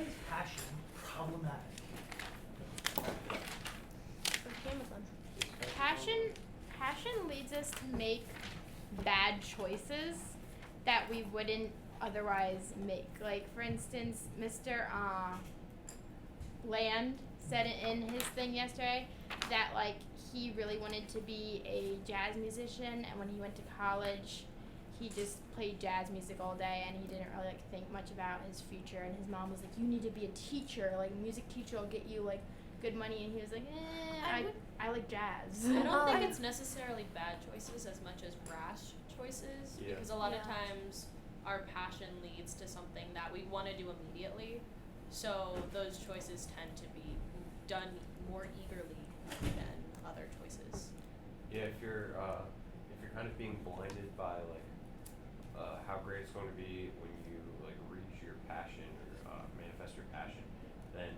is passion problematic? Passion leads us to make bad choices that we wouldn't otherwise make. Like, for instance, Mr. Land said it in his thing yesterday that, like, he really wanted to be a jazz musician, and when he went to college, he just played jazz music all day, and he didn't really, like, think much about his future. And his mom was like, you need to be a teacher, like, a music teacher will get you, like, good money. And he was like, I like jazz. I don't think it's necessarily bad choices as much as rash choices, because a lot of times our passion leads to something that we want to do immediately, so those choices tend to be done more eagerly than other choices. Yeah, if you're kind of being blinded by like how great it's going to be when you like reach your passion or manifest your passion, then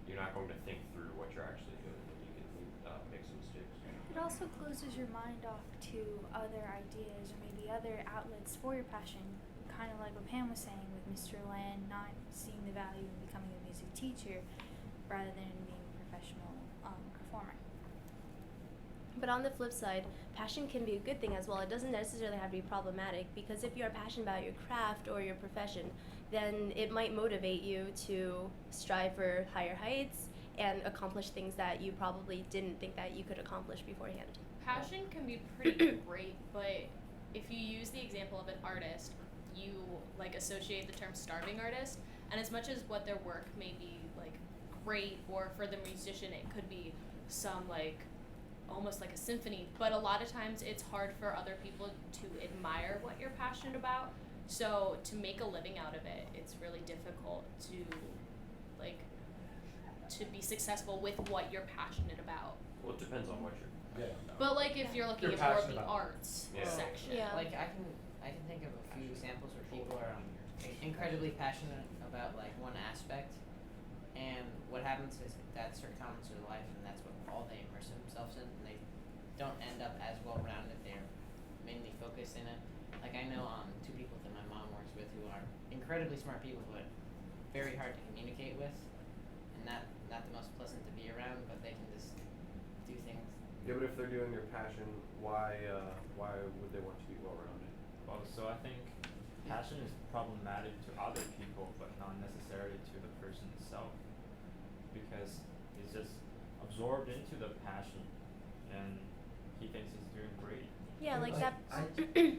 you're not going to think through what you're actually doing, and you can make some mistakes. It also closes your mind off to other ideas or maybe other outlets for your passion. Kind of like what Pam was saying with Mr. Land not seeing the value in becoming a music teacher rather than being a professional performer. But on the flip side, passion can be a good thing as well. It doesn't necessarily have to be problematic, because if you are passionate about your craft or your profession, then it might motivate you to strive for higher heights and accomplish things that you probably didn't think that you could accomplish beforehand. Passion can be pretty great, but if you use the example of an artist, you like associate the term starving artist, and as much as what their work may be like great, or for the musician it could be some like almost like a symphony, but a lot of times it's hard for other people to admire what you're passionate about. So to make a living out of it, it's really difficult to like to be successful with what you're passionate about. Well, it depends on what you're. But like if you're looking You're at more of passionate the about. arts Yeah. section. Yeah. Like I can think of a few examples where people are incredibly passionate about like one aspect, and what happens is that certain elements of their life, and that's what all they immerse themselves in, and they don't end up as well rounded. They're mainly focused in it. Like I know two people that my mom works with who are incredibly smart people, but very hard to communicate with, and not the most pleasant to be around. But they can just do things. Yeah, but if they're doing their passion, why would they want to be well-rounded? Well, so I think passion is problematic to other people, but not necessarily to the person itself, because he's just absorbed into the passion, and he thinks he's doing great. Yeah, like that. Can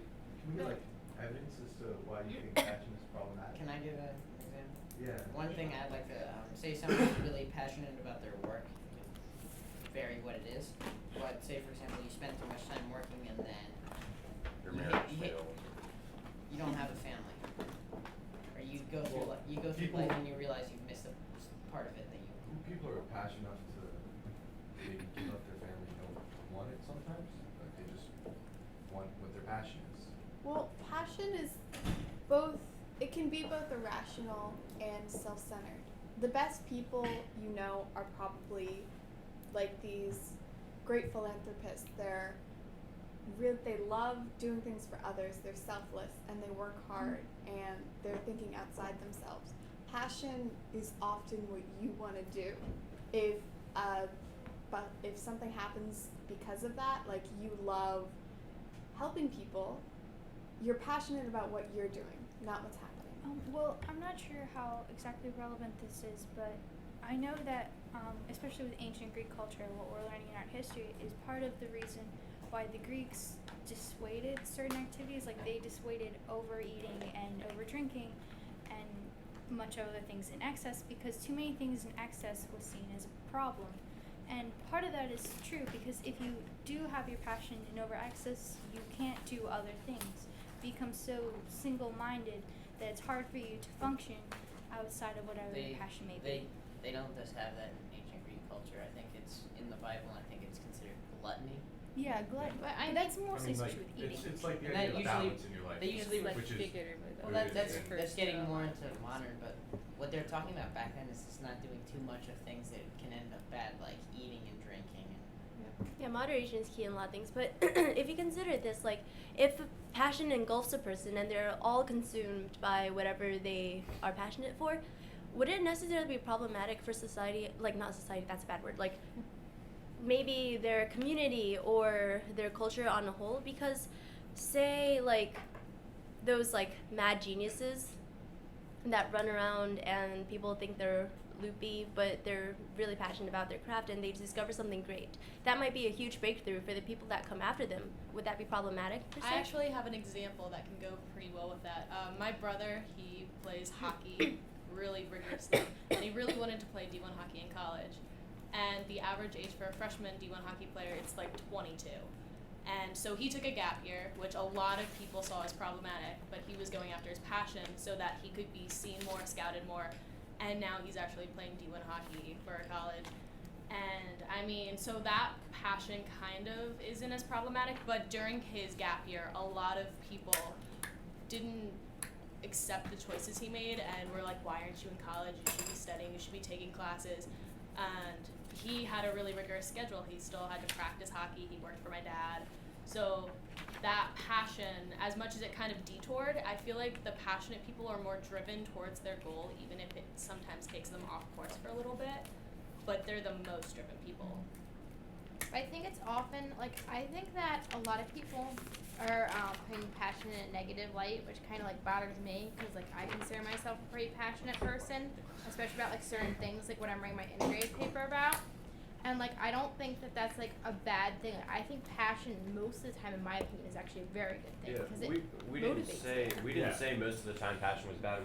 we get like evidence as to why you think passion is problematic? Can I give an example? Yeah. One thing I'd like to say, someone's really passionate about their work, vary what it is, but say for example you spend too much time working and then Your you marriage hit- fails. you don't have a family, or you go through Well, you go through life and you realize you've missed a part of it that you. People are passionate enough to maybe give up their family, don't want it sometimes. Like they just want what their passion is. Well, passion is both, it can be both irrational and self-centered. The best people you know are probably like these great philanthropists. They love doing things for others, they're selfless, and they work hard, and they're thinking outside themselves. Passion is often what you want to do. But if something happens because of that, like you love helping people, you're passionate about what you're doing, not what's happening. Well, I'm not sure how exactly relevant this is, but I know that, especially with ancient Greek culture, what we're learning in art history is part of the reason why the Greeks dissuaded certain activities, like they dissuaded overeating and over drinking and much other things in excess, because too many things in excess was seen as a problem. And part of that is true, because if you do have your passion in over excess, you can't do other things. Become so single-minded that it's hard for you to function outside of whatever your passion may be. They don't just have that in ancient Greek culture. I think it's in the Bible, and I think it's considered gluttony. Yeah, gluttony. But But that's mostly associated with eating. It's like the And that idea of usually- balance in your life. they usually which is Well, that's getting more into modern, but what they're talking about back then is just not doing too much of things that can end up bad, like eating and drinking. Yeah, moderation is key in a lot of things, but if you consider this, like, if passion engulfs a person and they're all consumed by whatever they are passionate for, would it necessarily be problematic for society, like not society, that's a bad word, like maybe their community or their culture on a whole? Because say like those like mad geniuses that run around and people think they're loopy, but they're really passionate about their craft and they discover something great. That might be a huge breakthrough for the people that come after them. Would that be problematic per se? I actually have an example that can go pretty well with that. My brother, he plays hockey really rigorously, and he really wanted to play D1 hockey in college. And the average age for a freshman D1 hockey player, it's like 22. And so he took a gap year, which a lot of people saw as problematic, but he was going after his passion so that he could be seen more, scouted more, and now he's actually playing D1 hockey for a college. And I mean, so that passion kind of isn't as problematic, but during his gap year, a lot of people didn't accept the choices he made and were like, why aren't you in college? You should be studying, you should be taking classes. And he had a really rigorous schedule. He still had to practice hockey. He worked for my dad. So that passion, as much as it kind of detoured, I feel like the passionate people are more driven towards their goal, even if it sometimes takes them off course for a little bit. But they're the most driven people. I think it's often, like, I think that a lot of people are putting passion in a negative light, which kind of, like, bothers me, because, like, I consider myself a pretty passionate person, especially about, like, certain things, like what I'm writing my integrated paper about. And, like, I don't think that that's, like, a bad thing. I think passion, most of the time, in my opinion, is actually a very good thing, because we it didn't say most of the time passion was bad.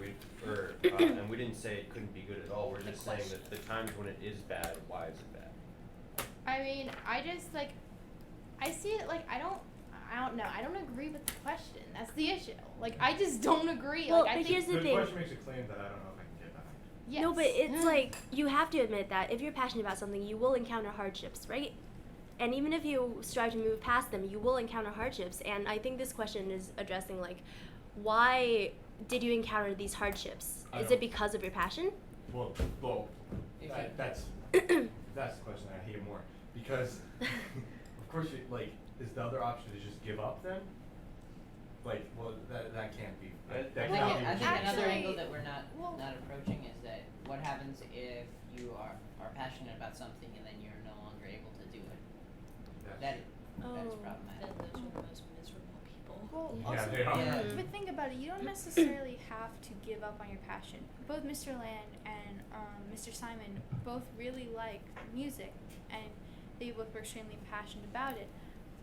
And we didn't say it couldn't be good at all. We're just saying that the times when it is bad, why is it bad? I mean, I just, like, I see it, like, I don't know. I don't agree with the question. That's the issue. Like, I just don't agree. Well, like, I but think here's the The thing. question makes a claim that I don't know if I can get behind. yes. No, but it's like, you have to admit that if you're passionate about something, you will encounter hardships, right? And even if you strive to move past them, you will encounter hardships. And I think this question is addressing, like, why did you encounter these hardships? I Is don't- it because of your passion? Well, If that's the question I hate more, because of course you, like, is the other option to just give up then? Like, well, that can't be. That I cannot think, be I think what you another say. angle that we're not well- approaching is that what happens if you are passionate about something and then you're no longer able to do it. That is Oh. problematic. And those are the most miserable people. Well, Yeah, also, they are. Yeah. but think about it. You don't necessarily have to give up on your passion. Both Mr. Land and Mr. Simon both really like music, and they both were extremely passionate about it.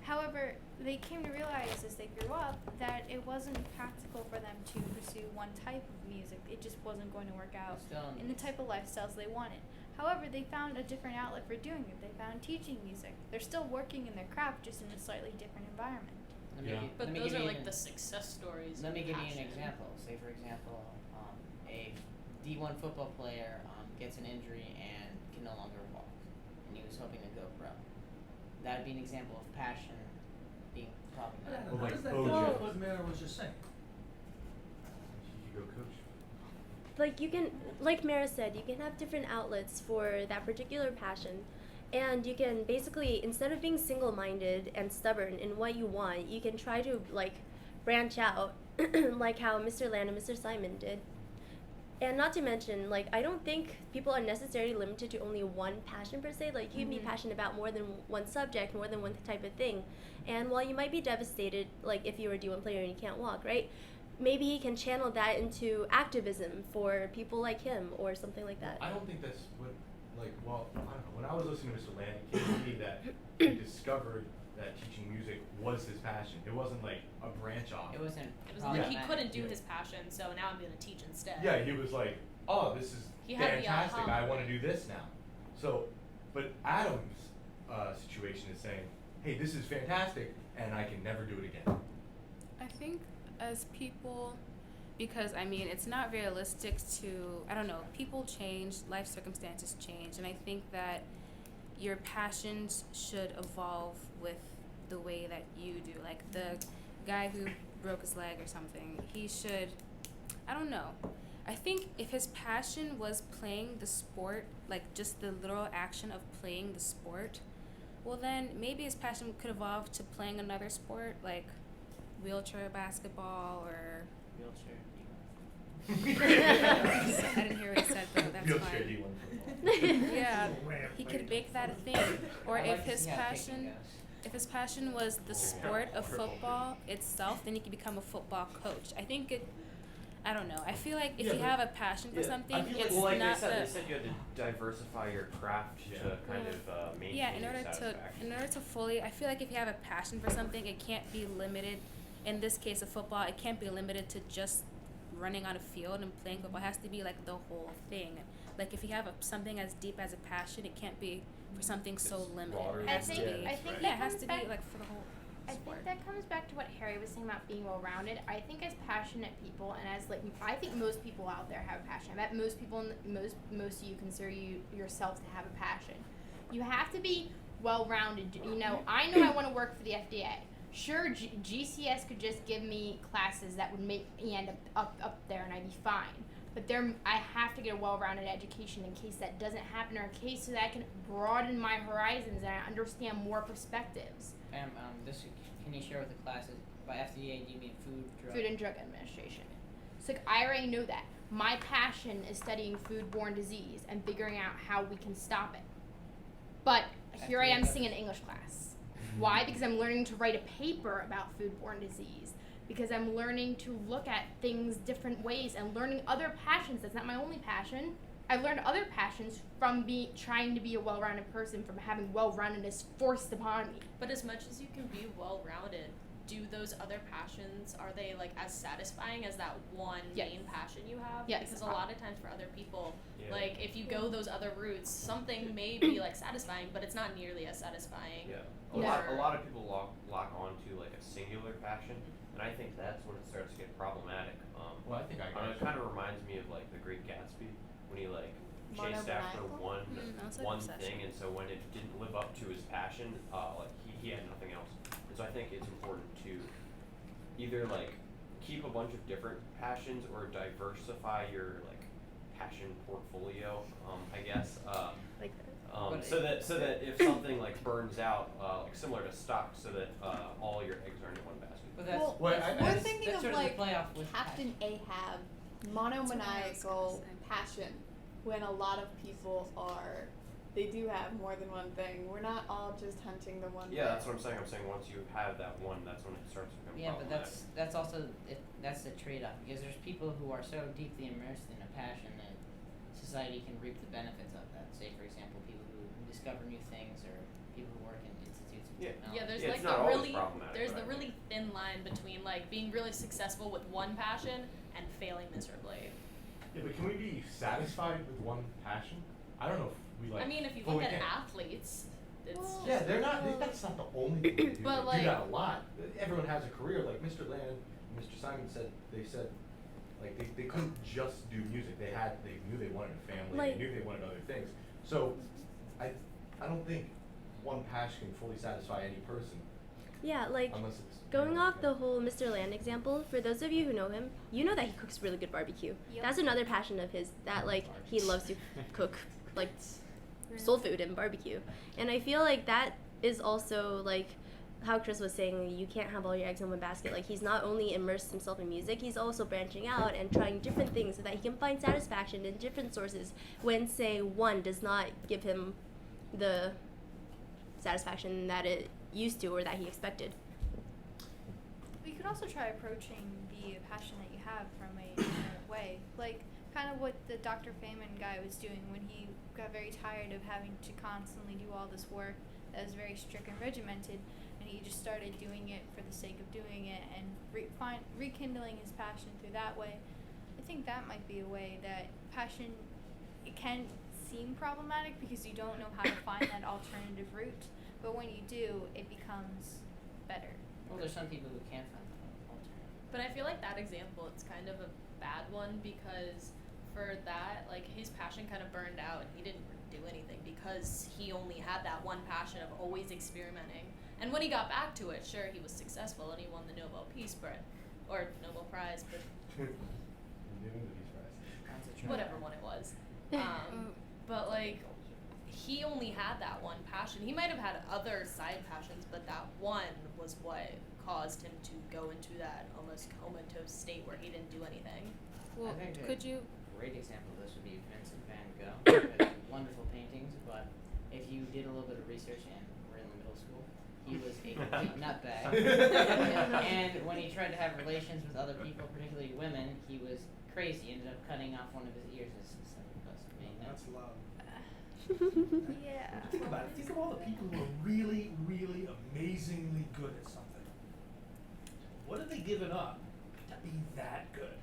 However, they came to realize as they grew up that it wasn't practical for them to pursue one type of music. It just wasn't going to work out Still, in the type of lifestyles they wanted. However, they found a different outlet for doing it. They found teaching music. They're still working in their craft, just in a slightly different environment. let me Yeah. gi- But let me those give are you like an- the success stories. Let me of give you an passion. example. Say, for example, a D1 football player gets an injury and can no longer walk, and he was hoping to go pro. That would be an example of passion being problematic. Well, How like does that Bojo. fit with what Mara was just saying? You go coach. Like you can, like Mara said, you can have different outlets for that particular passion. And you can basically, instead of being single-minded and stubborn in what you want, you can try to, like, branch out, like how Mr. Land and Mr. Simon did. And not to mention, like, I don't think people are necessarily limited to only one passion per se. Like, you can be passionate about more than one subject, more than one type of thing. And while you might be devastated, like, if you were a D1 player and you can't walk, right? Maybe he can channel that into activism for people like him or something like that. I don't think that's what, like, well, I don't know. When I was listening to Mr. Land, it came to me that he discovered that teaching music was his passion. It wasn't like a branch off. It wasn't. It was like he problematic. couldn't do Yeah. his passion, so now I'm going to teach instead. Yeah, he was like, oh, this is He had the fantastic. aha I want to moment. do this now. So, but Adam's situation is saying, hey, this is fantastic, and I can never do it again. I think as people, because I mean, it's not realistic to, I don't know, people change, life circumstances change, and I think that your passions should evolve with the way that you do. Like the guy who broke his leg or something, he should, I don't know. I think if his passion was playing the sport, like just the literal action of playing the sport, well then maybe his passion could evolve to playing another sport, like wheelchair basketball or Wheelchair. I didn't hear what he said though. make that a thing. Or I'd if like to his see how kicking passion goes. if his passion was the sport of football itself, then he could become a football coach. I don't know. I feel like if Yeah, you but- have a passion for Yeah, I something, feel like- it's well, like not they said, the they said you had to diversify your craft Yeah. to kind of maintain yeah. your satisfaction. In order to fully, I feel like if you have a passion for something, it can't be limited. In this case of football, it can't be limited to just running on a field and playing football. It has to be like the whole thing. Like if you have something as deep as a passion, it can't be for something so It's limited. broader It I has think to Yeah, be. I think right. Yeah, that it has comes to back. be like for the whole I sport. think that comes back to what Harry was saying about being well-rounded. I think as passionate people, and as like I think most people out there have a passion. I bet most people, most of you consider yourselves to have a passion. You have to be well-rounded. You know I want to work for the FDA. Sure, GCS could just give me classes that would make me end up there, and I'd be fine. But I have to get a well-rounded education in case that doesn't happen, or in case so that I can broaden my horizons and I understand more perspectives. Can you share with the classes? By FDA, do you mean Food and Drug Administration. So like, I already know that. My passion is studying foodborne disease and figuring out how we can stop it. But here I am sitting in an English class. Why? Because I'm learning to write a paper about foodborne disease. Because I'm learning to look at things different ways and learning other passions. That's not my only passion. I've learned other passions from trying to be a well-rounded person, from having well-roundedness forced upon me. But as much as you can be well-rounded, do those other passions, are they like as satisfying as that one Yes. main passion you have? Yes. Because a lot of times for other people, Yeah. like if you go those other routes, something may be like satisfying, but it's not nearly as satisfying. Yeah. Yeah. A lot of people lock onto like a singular passion, and I think that's when it starts to get problematic. Well, I think I got It kind of reminds me of like The Great Gatsby, when he like chased after Monomaniacal? That's like one obsession. thing, and so when it didn't live up to his passion, like he had nothing else. And so I think it's important to either like keep a bunch of different passions or diversify your like passion portfolio. I guess. Like But So that if something like burns out, like similar to stock, so that all your eggs aren't in one basket. But that's, Well, Well, I- we're I- thinking that's of sort like the playoff with Captain Ahab, That's what I was monomaniacal gonna say. passion, when a lot of people they do have more than one thing. We're not all just hunting the one Yeah, thing. that's what I'm saying. I'm saying once you have that one, that's when it starts to become Yeah, but problematic. that's also that's the trade-off, because there's people who are so deeply immersed in a passion that society can reap the benefits of that. Say, for example, people who discover new things, or people who work in institutes of Yeah. technology. Yeah, there's Yeah, like it's not the always really problematic, there's but the I really thin line between like being really successful with one passion and failing miserably. Yeah, but can we be satisfied with one passion? I don't know if we like. I mean, if you fully look at can. athletes, it's Well, Yeah, they're not. That's not the only thing they do. But, They like- do that a lot. Everyone has a career. Like Mr. Land and Mr. Simon said. They said, like they couldn't just do music. They knew they wanted a family. Like- They knew they wanted other things. So, I don't think one passion can fully satisfy any person yeah, like unless it's going off the whole Mr. Land example, for those of you who know him, you know that he cooks really good barbecue. Yep. That's another passion of his, that like he loves to cook like soul food and barbecue. And I feel like that is also like how Chris was saying, you can't have all your eggs in one basket. Like he's not only immersed himself in music, he's also branching out and trying different things so that he can find satisfaction in different sources when, say, one does not give him the satisfaction that it used to or that he expected. You could also try approaching the passion that you have from a different way. Like, kind of what the Dr. Feynman guy was doing when he got very tired of having to constantly do all this work that was very strict and regimented, and he just started doing it for the sake of doing it and rekindling his passion through that way. I think that might be a way that passion, it can seem problematic because you don't know how to find that alternative route, but when you do, it becomes better. Well, there's some people who can't find the alternative. But I feel like that example, it's kind of a bad one because for that, like his passion kind of burned out and he didn't do anything because he only had that one passion of always experimenting. And when he got back to it, sure, he was successful and he won the Nobel Peace Prize, or Nobel Prize, but That's a trade-off. whatever one it was. But like, he only had that one passion. He might have had other side passions, but that one was what caused him to go into that almost comatose state where he didn't do anything. Well, I think could you? A great example of this would be Vincent van Gogh. He has wonderful paintings, but if you you did a little bit of research and were in the middle school, he was a complete nutbag. And when he tried to have relations with other people, particularly women, he was crazy. He ended up cutting off one of his ears, as some of us may know. That's love. Yeah. Think about it. Think of all the people who are really, really amazingly good at something. What have they given up to be that good?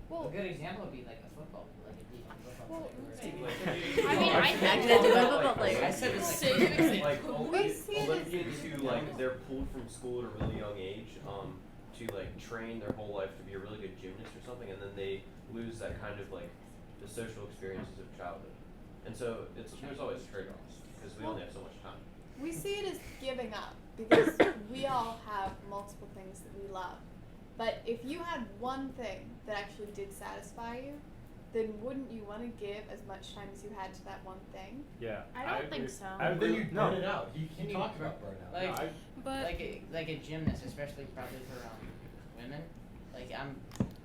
Well, A good example would be like a football, like a D1 football player. I mean, I Back think to the that- football player. I said it's So you would like We see it as- Olympians who like they're pulled from school at a really young age to like train their whole life to be a really good gymnast or something, and then they lose that kind of like the social experiences of childhood. And so there's always trade-offs because we only have so much time. We see it as giving up because we all have multiple things that we love. But if you had one thing that actually did satisfy you, then wouldn't you want to give as much time as you had to that one thing? Yeah. I don't agree. think so. I Then agree. you No. burn it out. He Can you- talked about burnout. Like, No, But like a gymnast, especially probably for women. Like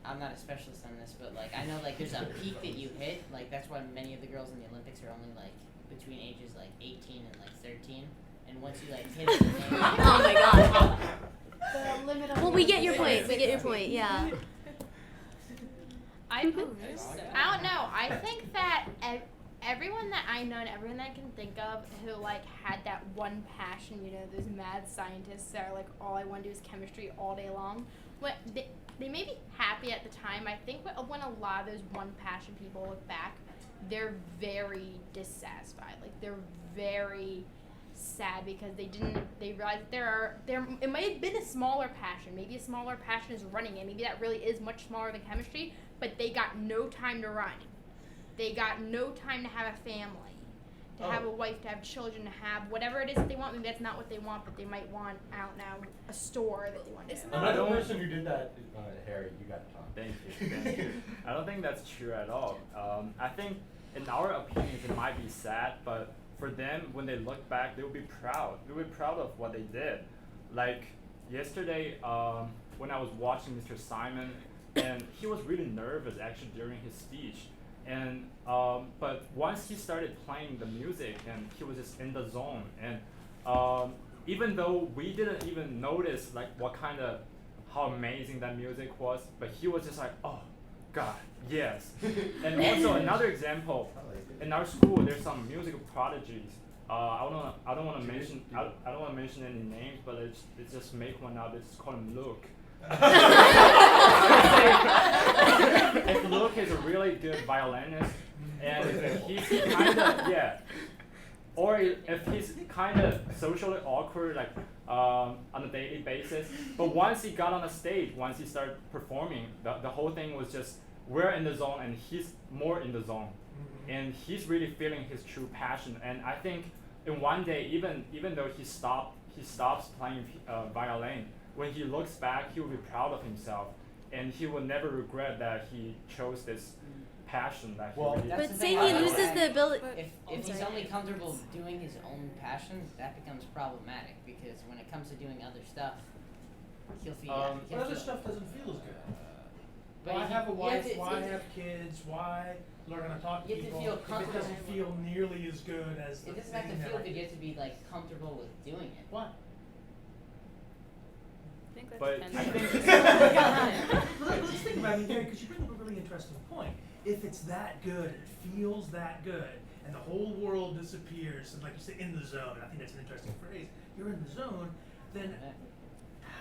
I'm not a specialist on this, but like I know like there's a peak that you hit. Like that's why many of the girls in the Olympics are only like between ages like 18 and like 13. And once you like hit it, Oh my god. The limit on Well, we get your point. Olympics We is get your 60. point. Yeah. I don't know. I think that everyone that I know and everyone that I can think of who like had that one passion, you know, those mad scientists that are like, all I want to do is chemistry all day long. What they may be happy at the time. I think when a lot of those one passion people look back, they're very dissatisfied. Like they're very sad because they realize there it might have been a smaller passion. Maybe a smaller passion is running, and maybe that really is much smaller than chemistry, but they got no time to run. They got no time to have a family, to have a wife, to have children, to have whatever it is that they want. Maybe that's not what they want, but they might want, I don't know, a store that they want to Isn't do. that- Another person who did that, Harry, you got to talk. Thank you. I don't think that's true at all. I think, in our opinions, it might be sad, but for them, when they look back, they will be proud. They will be proud of what they did. Like yesterday, when I was watching Mr. Simon, and he was really nervous actually during his speech. And but once he started playing the music, and he was just in the zone. And even though we didn't even notice like how amazing that music was, but he was just like, oh God, yes. And also another example, in our school there's some musical prodigies. I don't want to mention any names, but let's just make one up. Let's just call him Luke. If Luke is a really good violinist, and he's kind of or if he's kind of socially awkward, like on a daily basis, but once he got on the stage, once he started performing, the whole thing was just we're in the zone and he's more in the zone, and he's really feeling his true passion. And I think in one day, even though he stops playing violin, when he looks back, he will be proud of himself, and he will never regret that he chose this passion that he Well, really. That's But the say thing he about loses that. the ability. If he's only comfortable doing his own passion, that becomes problematic because when it comes to doing other stuff, he'll feel. But other stuff doesn't feel as good. But Why you- have a you have wife? to- Why you- have kids? Why learn how to talk to You have to people feel if it comfortable. doesn't feel nearly as good as the It doesn't have thing to that feel I good. You did? have to be like comfortable with doing it. Why? I think that But depends I on think- Let's think about it, Gary, because you bring up a really interesting point. If it's that good, it feels that good, and the whole world disappears, and like you say, in the zone, I think that's an interesting phrase, you're in the zone, then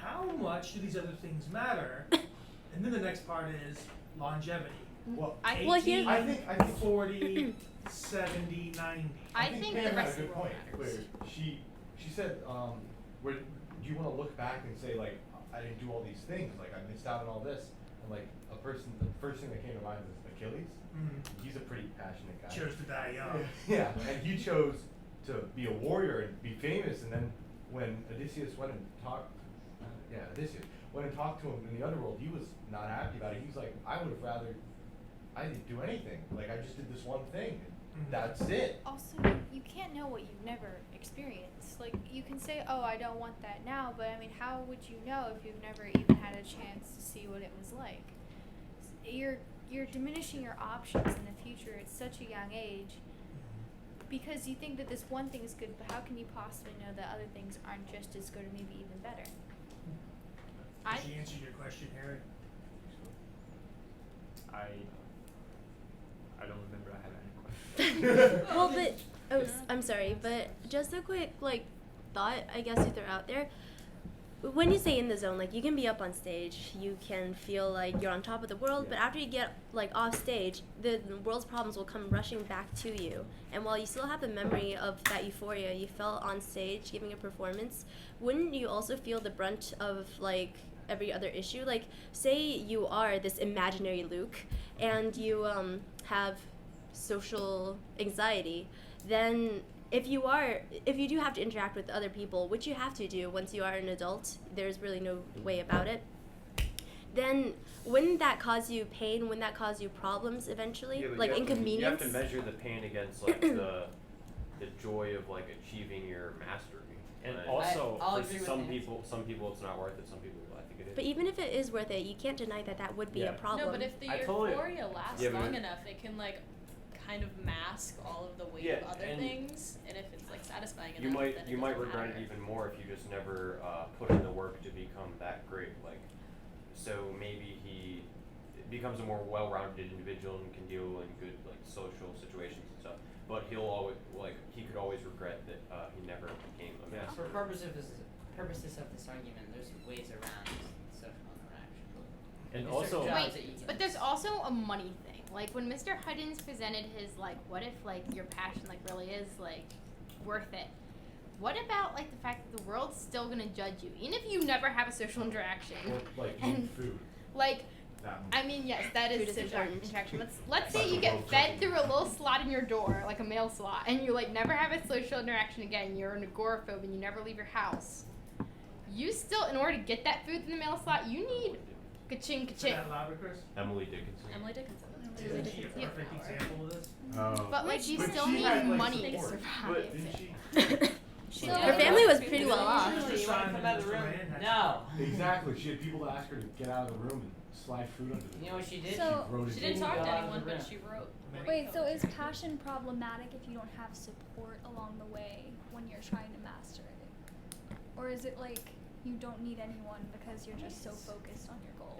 how much do these other things matter? And then the next part is longevity. Well, I- Well, here- 18, I think 40, 70, 90. I think Pam the had rest a of good the world point. matters. Where she said, where do you want to look back and say like, I didn't do all these things, like I missed out on all this, and like the first thing that came to mind was Achilles. He's a pretty passionate guy. Chose to die young. Yeah, and he chose to be a warrior and be famous, and then when Odysseus went and talked, Odysseus went and talked to him in the underworld, he was not happy about it. He was like, I would have rather, I didn't do anything. Like I just did this one thing. That's it. Also, you can't know what you've never experienced. Like, you can say, oh, I don't want that now, but I mean, how would you know if you've never even had a chance to see what it was like? You're diminishing your options in the future at such a young age. Because you think that this one thing is good, but how can you possibly know that other things aren't just as good or maybe even better? Did she answer your question, Harry? I don't remember I have any questions. Well, but I'm sorry, but just a quick thought I guess to throw out there. When you say in the zone, you can be up on stage, you can feel like you're on top of the world, but after you get off stage, the world's problems will come rushing back to you. And while you still have the memory of that euphoria you felt on stage giving a performance, wouldn't you also feel the brunt of every other issue? Say you are this imaginary Luke and you have social anxiety, then if you do have to interact with other people, which you have to do once you are an adult, there's really no way about it, then wouldn't that cause you pain? Wouldn't that cause you problems eventually? Yeah, but Inconvenience? you have to measure the pain against the joy of achieving your mastery. And Right. also, I'll For agree with some Nancy. people it's not worth it. Some people I think it is. But even if it is worth it, you can't deny that would be a Yeah. problem. No, but if the I totally- euphoria lasts Yeah, but long it- enough, it can kind of mask all of the weight Yeah, of other and things, and if it's satisfying you enough, might then it you might doesn't regret matter. it even more if you just never put in the work to become that great. So maybe he becomes a more well-rounded individual and can deal in good social situations and stuff. But he'll always he could always regret that he never became a master. For purposes of this argument, there's ways around social interaction. And There's also, certain jobs Wait, that you can but there's also a money thing. When Mr. Huddins presented his what if your passion really is worth it? What about the fact that the world's still gonna judge you, even if you never have a social interaction? Or And- food. That I mean, yes, that Food is is social important. interaction. Let's But say you the get world's fed judging through you. a little slot in your door, like a mail slot, and you never have a social interaction again. You're an agoraphobe and you never leave your house. You still, in order to get that food in the mail slot, you need ka-ching, Is ka-ching. that louder, Chris? Emily Dickinson. Emily Dickinson. Isn't she a perfect example of this? But you But still she need had, money to support. survive. Didn't she? She Her did. family was pretty well off. Usually you want to come out of the room. No. Exactly. She had people to ask her to get out of the room and slide food under the You know what she did? So- She wrote it She down. didn't talk to Go out of anyone, the but room. she wrote. Wait, so is passion problematic if you don't have support along the way when you're trying to master it? Or is it you don't need anyone because you're just so focused on your goal?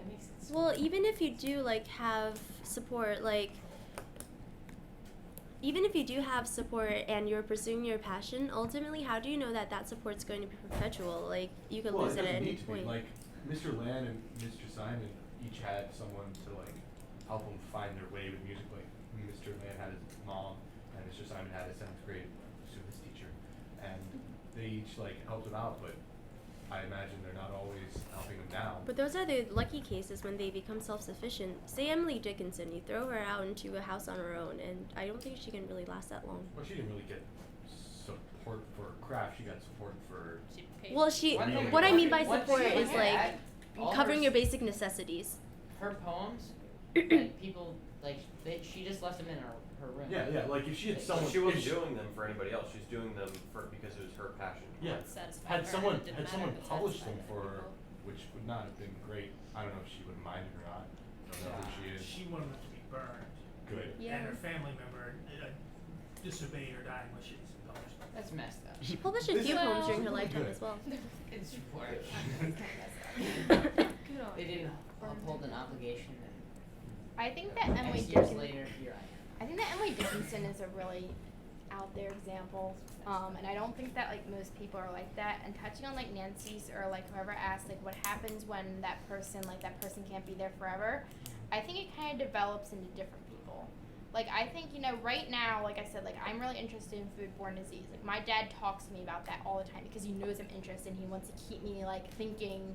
Well, even if you do have support, even if you do have support and you're pursuing your passion, ultimately, how do you know that support's going to be perpetual? You could lose it at any point. Mr. Land and Mr. Simon each had someone to help them find their way with music. Mr. Land had his mom, and Mr. Simon had his 7th grade students teacher, and they each helped him out. But I imagine they're not always helping him now. But those are the lucky cases when they become self-sufficient. Say Emily Dickinson, you throw her out into a house on her own, and I don't think she can really last that long. Well, she didn't really get support for her craft. She got support for. She paid. Well, One thing- what I mean by one thing support I is wanna add, all covering her your basic necessities. Her poems, people she just left them in her room. Yeah. If she had someone. She wasn't if she- doing them for anybody else. She's doing them because it was her passion. Yeah. What satisfied Had her, someone and it didn't had matter someone if it published satisfied them for other her, people. which would not have been great. I don't know if she would have minded or not. I don't know who she is. She wanted them to be burned. Good. And her family member disobeyed her dying wishes and published them. That's messed up. She published a This few is poems during her really lifetime good. as well. It's support. They didn't uphold an obligation, and I think that Emily X years Dickinson. later, here I am. I think that Emily Dickinson is a really out there example, and I don't think that most people are like that. And touching on Nancy's or whoever asked what happens when that person can't be there forever, I think it kind of develops into different people. I think right now, like I said, I'm really interested in foodborne disease. My dad talks to me about that all the time because he knows I'm interested and he wants to keep me thinking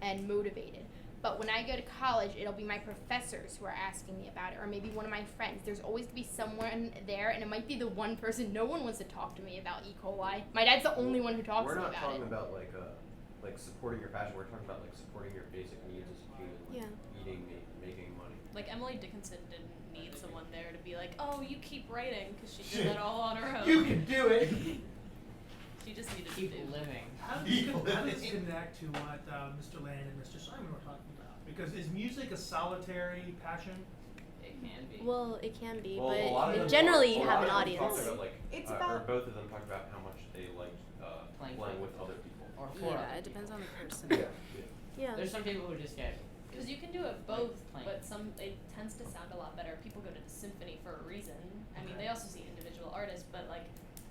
and motivated. But when I go to college, it'll be my professors who are asking me about it, or maybe one of my friends. There's always to be someone there, and it might be the one person. No one wants to talk to me about E. coli. My dad's the only one who talks We're to me not about talking it. about supporting your passion. We're talking about supporting your basic needs as a human, Yeah. eating, making money. Emily Dickinson didn't need someone there to be oh, you keep writing, because she did that all on her own. You can do it. She just needed Keep to do. living. How does this connect to what Mr. Land and Mr. Simon were talking about? Because is music a solitary passion? It can be. Well, it can be, Well, a lot of but them generally talk, you have an a lot of them audience. talk about, like, It's or about- both of them talk about how much they like playing with other people. Or for Yeah, other it depends on people. the person. Yeah. There's some people who just get. Because you can do it both, playing. but it tends to sound a lot better. People go to the symphony for a reason. I mean, they also see individual artists, but like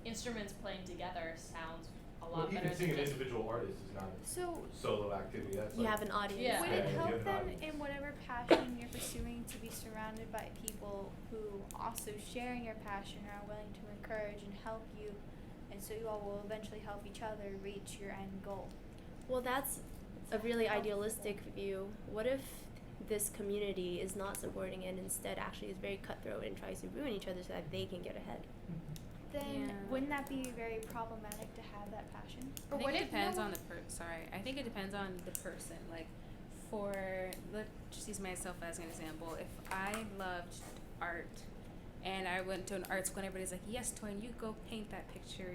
instruments playing together sounds a lot better Even seeing than an just individual artist is not a So solo activity. That's You like, have an audience. Yeah. would Yeah, it you help have an then audience. in whatever passion you're pursuing to be surrounded by people who also sharing your passion are willing to encourage and help you, and so you all will eventually help each other reach your end goal? Well, that's a really idealistic view. What if this community is not supporting it and instead actually is very cutthroat and tries to ruin each other so that they can get ahead? Then Yeah. wouldn't that be very problematic to have that passion? I Or think what it if depends no on the I think it depends on the person. Like, let's just use myself as an example. If I loved art and I went to an art school and everybody's like, yes, Toyin, you go paint that picture,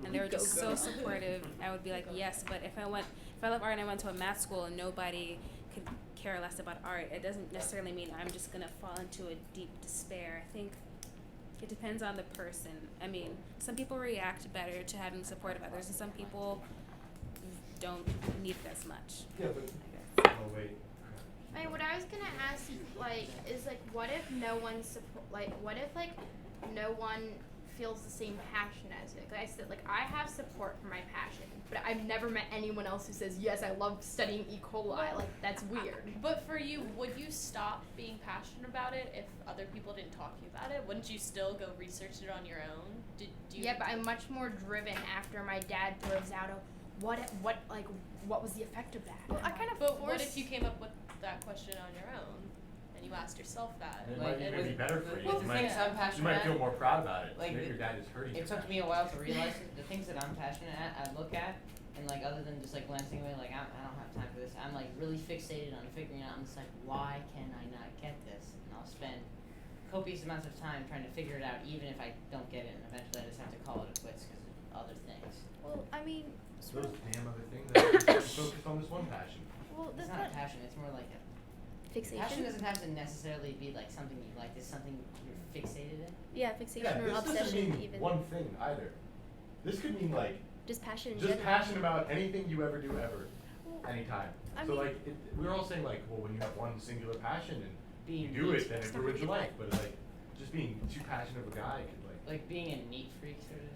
and they were just so supportive, I would be like, yes. But if I love art and I went to a math school and nobody could care less about art, it doesn't necessarily mean I'm just gonna fall into a deep despair. I think it depends on the person. I mean, some people react better to having the support of others, and some people don't need it as much. Yeah, but oh wait. I mean, what I was gonna ask, like, is like, what if no one what if like no one feels the same passion as you? Like I said, like I have support for my passion, but I've never met anyone else who says, yes, I love studying E. coli. Like that's weird. But for you, would you stop being passionate about it if other people didn't talk to you about it? Wouldn't you still go research it on your own? Do you? Yeah, but I'm much more driven after my dad throws out a what was the effect of that? Well, I kind of But what if you came up with that question on your own and you asked yourself that? It Like, might even be better for you. With You the might, things I'm you passionate might feel at, more proud about it. like, Maybe your dad is hurting. it took me a while to realize the things that I'm passionate at, I look at, and like other than just like glancing away, like I don't have time for this. I'm like really fixated on figuring out. I'm just like, why can I not get this? And I'll spend copious amounts of time trying to figure it out, even if I don't get it. And eventually, I just have to call it a quits because of other things. Well, I mean, Those damn other things that are focused on this one passion. well, It's that's not a not. passion. It's more like a Fixation? passion doesn't have to necessarily be like something you like. It's something you're fixated in. Yeah, fixation Yeah, or this doesn't obsession mean even. one thing either. This could mean like Just passion in just general. passion about anything you ever do ever, Well, anytime. I So mean- like we're all saying like, well, when you have one singular passion and you Being do neat. it, then it Stuff ruins you your life. like. But like just being too passionate of a guy could Like being a neat freak, sort of.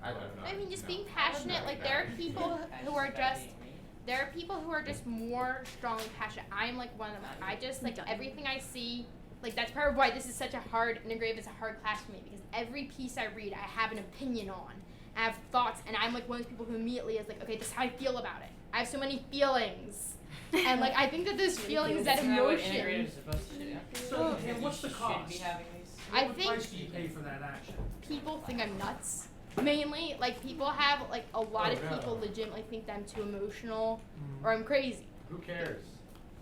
I don't know. I mean, just no. being passionate. Like there are people who are Passionate about just. being neat. There are people who are just more strongly passionate. I'm like one of them. I just like Done. everything I see. Like that's part of why this is such a hard integrative. It's a hard class for me because every piece I read, I have an opinion on. I have thoughts, and I'm like one of those people who immediately is like, okay, this is how I feel about it. I have so many feelings, and like I think that those feelings, that Isn't that what emotion. integratives are supposed to do? So, and what's the You cost? should be having these. I What think- price do you pay for that action? People think I'm nuts. Mainly, like people have like a lot Oh, of no. people legitimately think that I'm too emotional or I'm crazy. Who cares?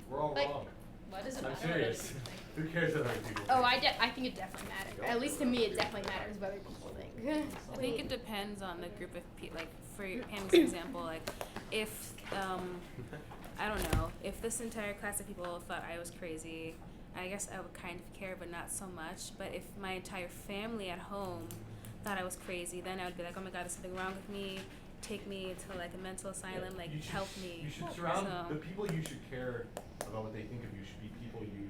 We're all Like- wrong. Why does it I'm matter what other serious. people think? Who cares what other people Oh, think? I think it definitely matters. At least to me, it definitely matters what other people think. I think it depends on the group of people. Like for Pam's example, like if I don't know, if this entire class of people thought I was crazy, I guess I would kind of care, but not so much. But if my entire family at home thought I was crazy, then I would be like, oh my god, there's something wrong with me. Take me to like a mental asylum, like You should- help me. You should surround So- the people you should care about what they think of you should be people you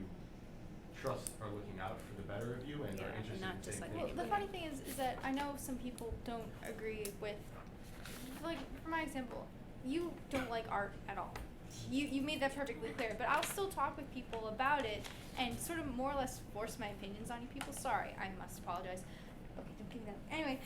trust are looking out for the better of you and Yeah, are and interested not in just same like thing. Well, the funny thing is that I know some people don't agree with, like, for my example, you don't like art at all. You made that perfectly clear, but I'll still talk with people about it and sort of more or less force my opinions on you people. Sorry, I must apologize. Okay, don't give me that. Anyway,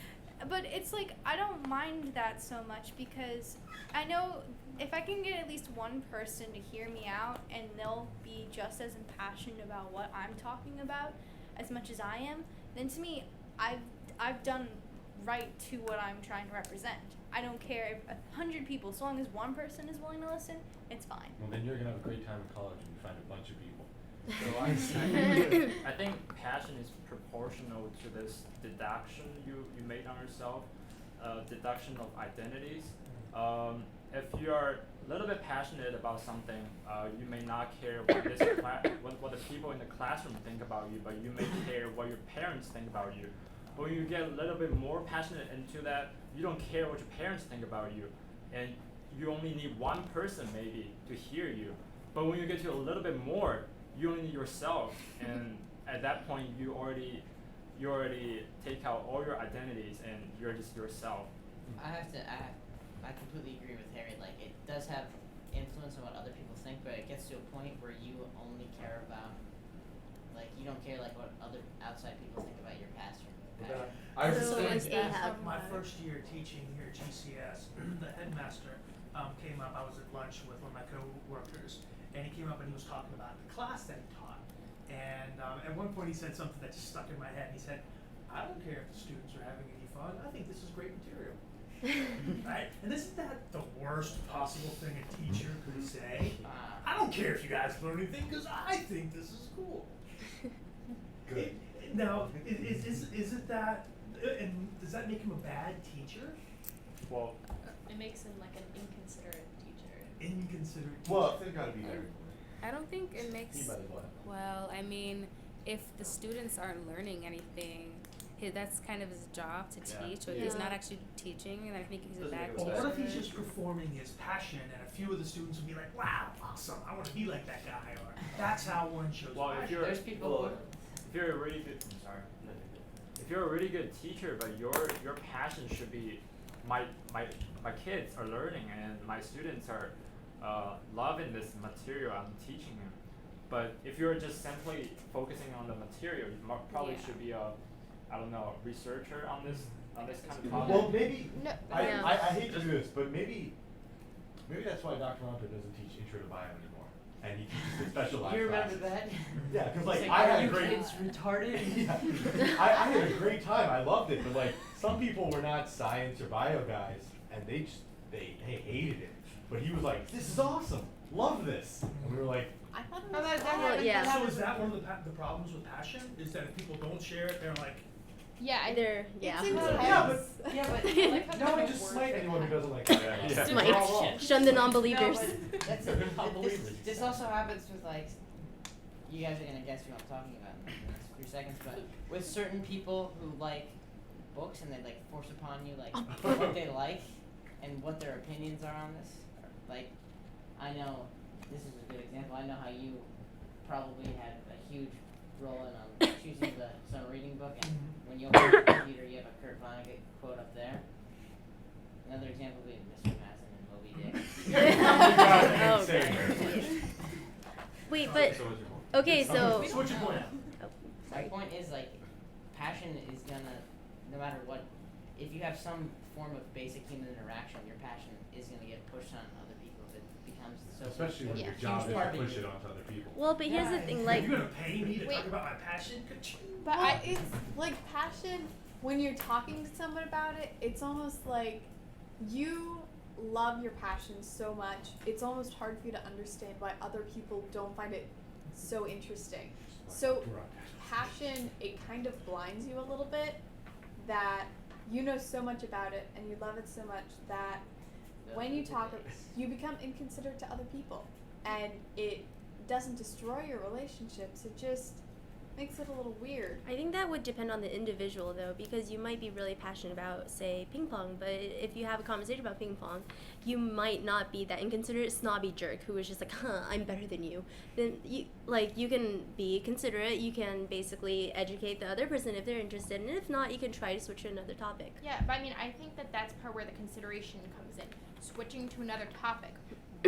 but it's like, I don't mind that so much because I know if I can get at least one person to hear me out and they'll be just as impassioned about what I'm talking about as much as I am, then to me, I've done right to what I'm trying to represent. I don't care if 100 people, so long as one person is willing to listen, it's fine. Well, then you're gonna have a great time in college when you find a bunch of people. I think passion is proportional to this deduction you made on yourself, deduction of identities. if you are a little bit passionate about something, you may not care what the people in the classroom think about you, but you may care what your parents think about you. But when you get a little bit more passionate into that, you don't care what your parents think about you, and you only need one person maybe to hear you. But when you get to a little bit more, you only need yourself, and at that point you already take out all your identities and you're just yourself. I completely agree with Harry. Like, it does have influence on what other people think, but it gets to a point where you only care about, like, you don't care like what other outside people think about your passion. I was So just is saying, Ahab. My first year teaching here at GCS, the headmaster came up. I was at lunch with one of my co-workers, and he came up and he was talking about the class that he taught. And at one point he said something that just stuck in my head. He said, "I don't care if the students are having any fun. I think this is great material." Right? And isn't that the worst possible thing a teacher could say? I don't care if you guys learn anything because I think this is cool. Good. Now, is it that, and does that make him a bad teacher? Well, It makes him like an inconsiderate teacher. Inconsiderate teacher? well, they gotta be there. I don't think it makes. He might as well. Well, I mean, if the students aren't learning anything, that's kind of his job to Yeah. teach. So if he's not actually teaching, then I think he's a Doesn't bad make a teacher. Well, what if he's just performing his passion and a few of the students would be like, "Wow, awesome, I want to be like that guy," or "That's how one shows Well, if passion." you're There's people well, who if you're a really good, I'm sorry. If you're a really good teacher, but your passion should be, my kids are learning and my students are loving this material I'm teaching them. But if you're just simply focusing on the material, you probably Yeah. should be a, I don't know, researcher on this kind of Well, topic. maybe, No, Yeah. I hate to do this, but maybe that's why Dr. Ronto doesn't teach intro to bio anymore. And he teaches the specialized you remember classes. that? Yeah, because like He's I "Are had a you great kids retarded?" yeah. I had a great time. I loved it, but like some people were not science or bio guys, and they hated it. But he was like, "This is awesome, love this," and we were like, I thought it Oh, was that fun. Well, yeah. So is that one of the problems with passion? Is that if people don't share it, they're like, Yeah, Either, yeah. It's intense. yeah, Yeah, but I like how no kind one of just word smite they anyone who have. doesn't like that. Yeah. Smite. We're all wrong. Shun the non-believers. No, but that's They're not believers. this also happens with like, you guys are gonna guess who I'm talking about in the next few seconds, but with certain people who like books and they like force upon you like what they like and what their opinions are on this. Like, I know this is a good example. I know how you probably had a huge role in choosing the summer reading book, and when you open your computer, you have a Kurt Vonnegut quote up there. Another example would be Mr. Madsen and Moby Dick. Oh, Same. Wait, but So what's your point? okay, so "So what's your point?" My point is like, passion is gonna, no matter what, if you have some form of basic human interaction, your passion is gonna get pushed on other people if it becomes so. Especially when Yeah. your job is Huge to part of push you. it onto other people. well, but here's the Yeah. thing, Are like you gonna pay me to Wait. talk about my passion? Ka-ching. but Well, it's like passion when you're talking to someone about it, it's almost like you love your passion so much, it's almost hard for you to understand why other people don't find it so interesting. So passion, it kind of blinds you a little bit that you know so much about it and you love it so much that when you talk, you become inconsiderate to other people, and it doesn't destroy your relationships, it just makes it a little weird. I think that would depend on the individual though, because you might be really passionate about, say, ping pong, but if you have a conversation about ping pong, you might not be that inconsiderate, snobby jerk who is just like, I'm better than you. Then you can be considerate, you can basically educate the other person if they're interested, and if not, you can try to switch to another topic. yeah, but I mean, I think that's part where the consideration comes in. Switching to another topic.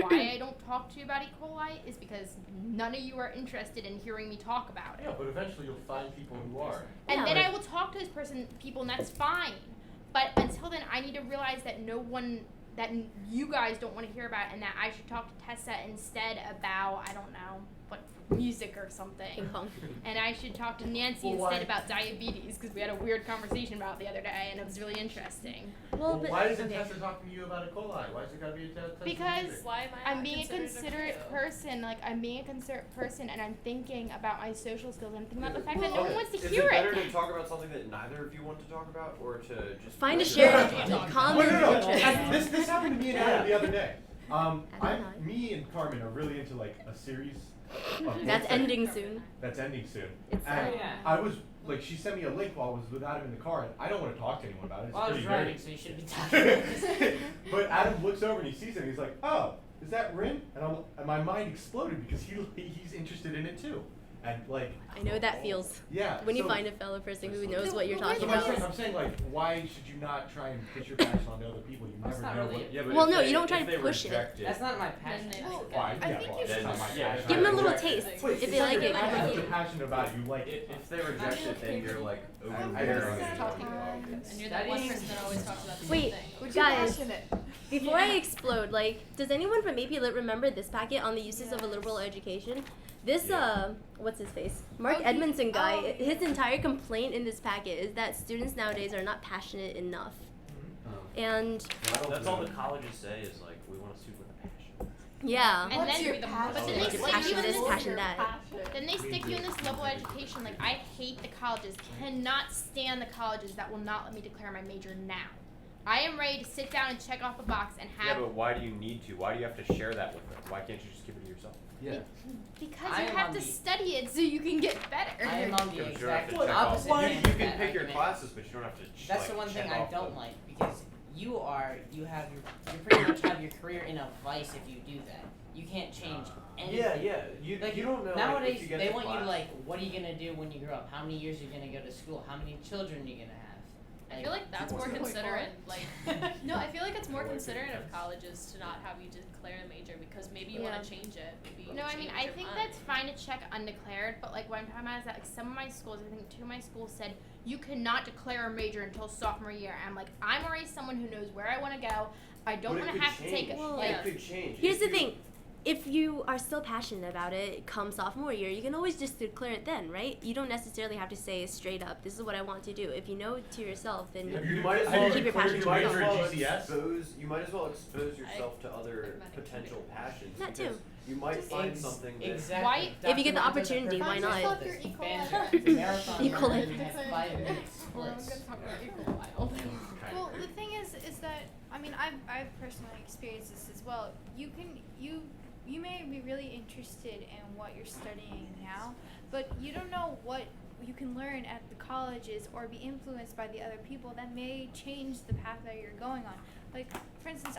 Why I don't talk to you about E. coli is because none of you are interested in hearing me talk about it. Yeah, but eventually you'll find people who are. And Yeah. then I will talk to this people, and that's fine. But until then, I need to realize that you guys don't want to hear about it, and that I should talk to Tessa instead about, I don't know, like music or something. Ping pong. And I should talk to Nancy Well, instead why- about diabetes because we had a weird conversation about it the other day and it was really interesting. Well, but why doesn't okay. Tessa talk to you about E. coli? Why is it gotta be a Tessa? Because Why am I I'm not being a considerate of considerate you? person, like I'm being a considerate person and I'm thinking about my social skills. I'm thinking about the fact that no one wants to Is hear it better it. to talk about something that neither of you want to talk about, or to just Find a like- shared common No. interest. This happened to me and Adam the other day. Adam and I. Me and Carmen are really into like a series. Of That's books ending soon. That's ending soon. It's And yeah. I was like, she sent me a link while I was with Adam in the car, and I don't want to talk to anyone about it. It's Well, I was pretty driving, dirty. so you should be talking. But Adam looks over and he sees it, and he's like, "Oh, is that Rin?" And my mind exploded because he's interested in it too, and like. I know that feels. Yeah. When you so- find a fellow person who knows So what you're what talking So about. I'm saying like, why should you not try and push your passion onto other people? You That's never not know really- what. Yeah, but Well, if no, they- you don't try if to they push it. reject That's not my passion. Then they Well, don't Why? get I Yeah, think well, you that's should not my Yeah, passion. Give them a little Reject taste. it. Wait, If they like it, I give have them such a passion about it. You like it. If they reject it, then you're like I open don't door. know. And you're that one person that always talks about the same Wait. thing. Would you Guys. passionate? Before I explode, like, does anyone from maybe remember this packet on the uses of a liberal education? This, Yeah. what's his face? Mark Oh, he- Edmondson guy, oh, his entire complaint in this packet is that students nowadays are not passionate enough. And, That's all the colleges say is like, we want to student with a passion. yeah. And What's then, your but passion? then they Like, stick passion you in this, this. passion that. Then they stick you in this liberal education. Like I hate the colleges. Cannot stand the colleges that will not let me declare my major now. I am ready to sit down and check off a box and Yeah, have but why do you need to? Why do you have to share that with them? Why can't you just give it to yourself? Yeah. because I you am have on to the- study it so you can get better. I am on Yeah, the but you don't have exact to check off. opposite You end can of that pick your argument. classes, but you don't have to. That's like, the one check thing I off don't the- like because you pretty much have your career in a vice if you do that. You can't change anything. Yeah. You Like, you don't know. nowadays, like, if you get they to want you class. to like, what are you gonna do when you grow up? How many years are you gonna go to school? How many children are you gonna have? I feel like that's more Really considerate. far. Like, no, I feel like it's more considerate of colleges to not have you declare a major because maybe you Yeah. want to change it. Maybe you No, I mean change I your think mind. that's fine to check undeclared, but like what I'm talking about is that like some of my schools, I think two of my schools said you cannot declare a major until sophomore year. I'm like, I'm already someone who knows where I want to go. I don't But it want to could have to take change. it. Well, Like, It could change. Here's If the you- thing. If you are still passionate about it come sophomore year, you can always just declare it then, right? You don't necessarily have to say straight up, this is what I want to do. If you know to yourself, then You might as Have you well keep your passion declared to your yourself. major at GCS? You might as well expose yourself to other recommend potential passions. That because too. You might Just find Ex- something that. Exactly. Why- If you get the Dr. Monto's a opportunity, perfect why not? example of Your this. E. Bands coli. are- the marathon E. coli. runner has 5 minutes Well, I'm splits. gonna talk about equal mile. Well, the thing is that I mean I've personally experienced this as well. You may be really interested in what you're studying now, but you don't know what you can learn at the colleges or be influenced by the other people that may change the path that you're going on. Like for instance,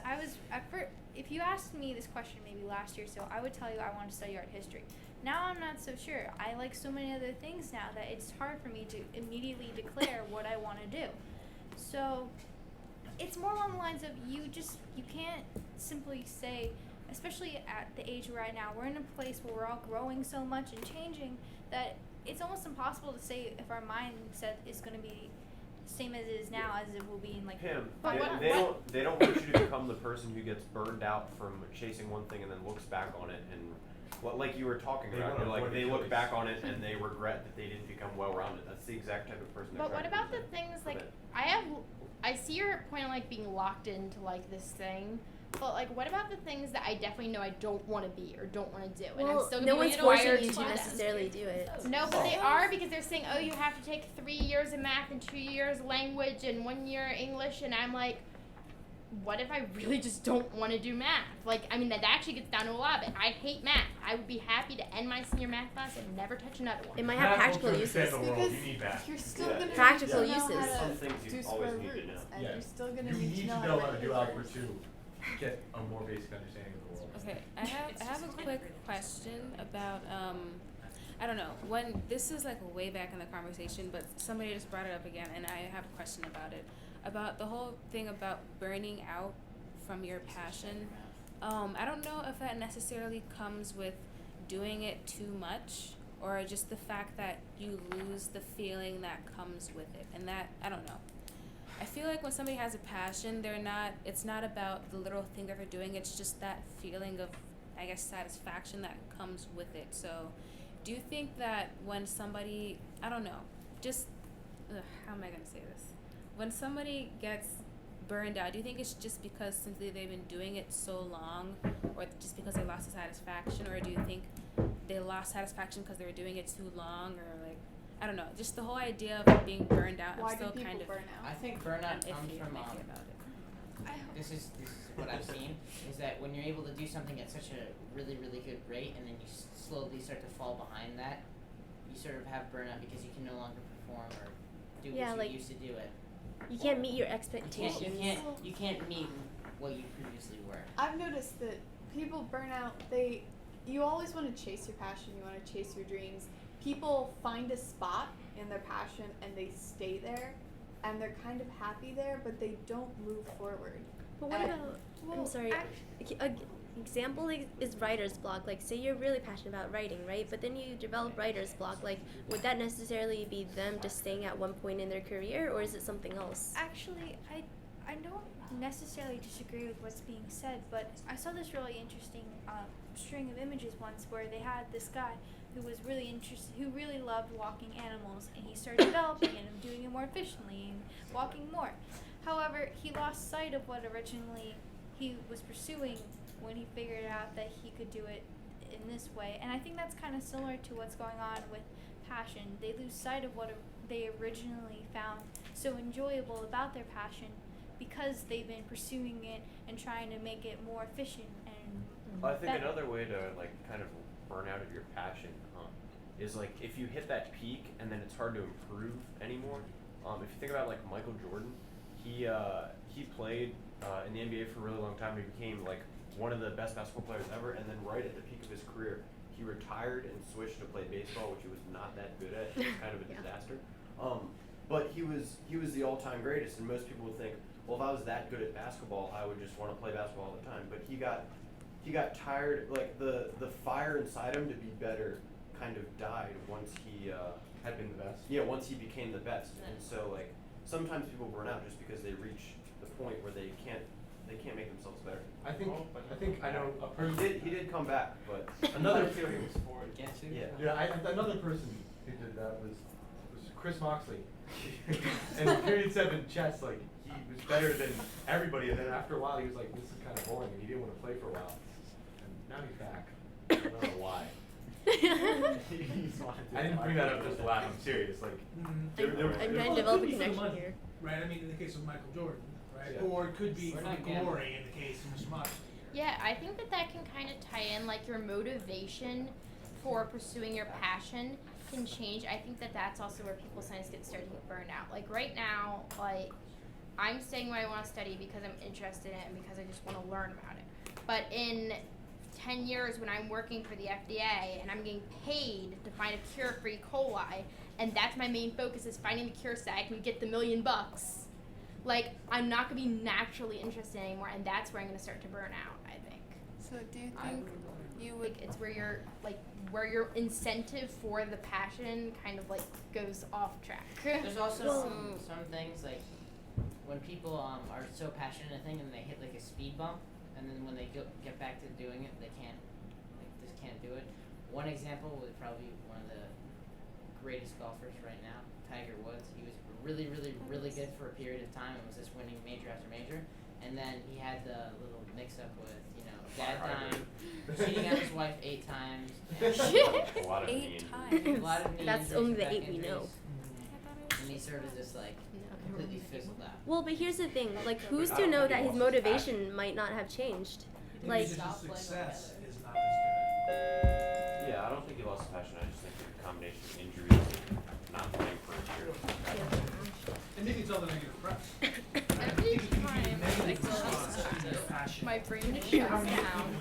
if you asked me this question maybe last year, so I would tell you I want to study art history. Now I'm not so sure. I like so many other things now that it's hard for me to immediately declare what I want to do. So it's more along the lines of you can't simply say, especially at the age we're at now, we're in a place where we're all growing so much and changing that it's almost impossible to say if our mindset is going to be the same as it is now as it will be in like Him. But They, what- they what- don't. They don't want you to become the person who gets burned out from chasing one thing and then looks back on it and, what like you were talking They about. wanna You're like avoid they the look choice. back on it and they regret that they didn't become well-rounded. That's the exact type of person. they're But what trying to about the present. things like But- I see your point on like being locked into like this thing, but like what about the things that I definitely know I don't want to be or don't want to do, and I'm well, still no gonna one's be forcing required you to to do them. necessarily do it. No, but they are because they're saying, oh, you have to take 3 years of math and 2 years language and 1 year English, and I'm like, what if I really just don't want to do math? Like, I mean, that actually gets down to a lot of it. I hate math. I would be happy to end my senior math class and never touch another one. It might have Math practical will understand uses. the world. Because You need math. you're still Yeah. gonna Practical need to know uses. how Some to things you do always square need to roots, know. and Yeah. you're still gonna You need need to know to how know to how to make do it algebra work. to get a more basic understanding of the world. Okay, I have a quick question about I don't know, when this is like way back in the conversation, but somebody just brought it up again and I have a question about it. About the whole thing about burning out from your passion. I don't know if that necessarily comes with doing it too much or just the fact that you lose the feeling that comes with it. And that, I don't know. I feel like when somebody has a passion, it's not about the little thing that they're doing, it's just that feeling of I guess, satisfaction that comes with it. So, do you think that when somebody, I don't know, just, how am I going to say this? When somebody gets burned out, do you think it's just because simply they've been doing it so long, or just because they lost the satisfaction, or do you think they lost satisfaction because they were doing it too long, or like, I don't know, just the whole idea of being burned out. Why I'm do still people kind of burn I out? think burnout comes iffy from about it. this is what I've seen is that when you're able to do something at such a really good rate, and then you slowly start to fall behind that, you sort of have burnout because you can no longer perform or do Yeah, what like, you used to do it. You can't meet your You expectations. can't meet what you previously were. I've noticed that people burn out. You always want to chase your passion. You want to chase your dreams. People find a spot in their passion and they stay there, and they're kind of happy there, but they don't move forward. But what And- about? well, I'm sorry. Example is writer's block. Like, say you're really passionate about writing, right? But then you develop writer's block. Like, would that necessarily be them just staying at one point in their career, or is it something else? Actually, I don't necessarily disagree with what's being said, but I saw this really interesting string of images once where they had this guy who was really interested, who really loved walking animals, and he started developing it and doing it more efficiently and walking more. However, he lost sight of what originally he was pursuing when he figured out that he could do it in this way. And I think that's kind of similar to what's going on with passion. They lose sight of what they originally found so enjoyable about their passion because they've been pursuing it and trying to make it more efficient and I think better. another way to like kind of burn out of your passion is like if you hit that peak and then it's hard to improve anymore. If you think about like Michael Jordan, he played in the NBA for a really long time. He became like one of the best basketball players ever, and then right at the peak of his career, he retired and switched to play baseball, which he was not that good at. It was kind of a Yeah. disaster. But he was the all-time greatest, and most people would think, well, if I was that good at basketball, I would just want to play basketball all the time. But he got tired. Like the fire inside him to be better kind of died once he Had been the best. yeah, once he became the best. And so like sometimes people burn out just because they reach the point where they can't make themselves better. I think I know a He person. did come back, but Another I feel he was for it. Get to? yeah. Yeah, another person who did that was Chris Moxley. And in Period 7 chess, like, he was better than everybody, and then after a while he was like, this is kind of boring, and he didn't want to play for a while. And now he's back. I don't know why. I didn't bring that up just to laugh, I'm serious, like, there was- I'm there trying was- to develop a it could be for the connection money, here. right? I mean, in the case of Michael Jordan, right? Yeah. Or it could be We're for not the gambling. glory in the case of Mr. Moxley. Yeah, I think that can kind of tie in, like, your motivation for pursuing your passion can change. I think that's also where people sometimes start to get burned out. Like, right now, like, I'm studying what I want to study because I'm interested in it and because I just want to learn about it. But in 10 years, when I'm working for the FDA and I'm getting paid to find a cure for E. coli, and that's my main focus is finding the cure so I can get the $1 million, like, I'm not going to be naturally interested anymore, and that's where I'm going to start to burn out, I think. So do you think you would? Like, it's where your incentive for the passion kind of, like, goes off track. There's also Well- some things like when people are so passionate in a thing and they hit like a speed bump, and then when they get back to doing it, they just can't do it. One example would probably be one of the greatest golfers right now, Tiger Woods. He was really good for a period of time and was just winning major after major, and then he had the little mix-up with dad dying, cheating on his wife 8 times, A lot of 8 knee injuries. times. a lot of knee That's injuries, only the back 8 we know. injuries, and he sort of just like completely fizzled out. Well, but here's the thing. Like, who's to know that his motivation might not have changed? Maybe Like, just Stop the playing success together. is not as Yeah, I don't think he lost his passion. I just think it's a combination of injuries and not playing for a year. good. And maybe it's all the negative press. Every time I Negative feel response to like your passion. my brain just How shuts many down. people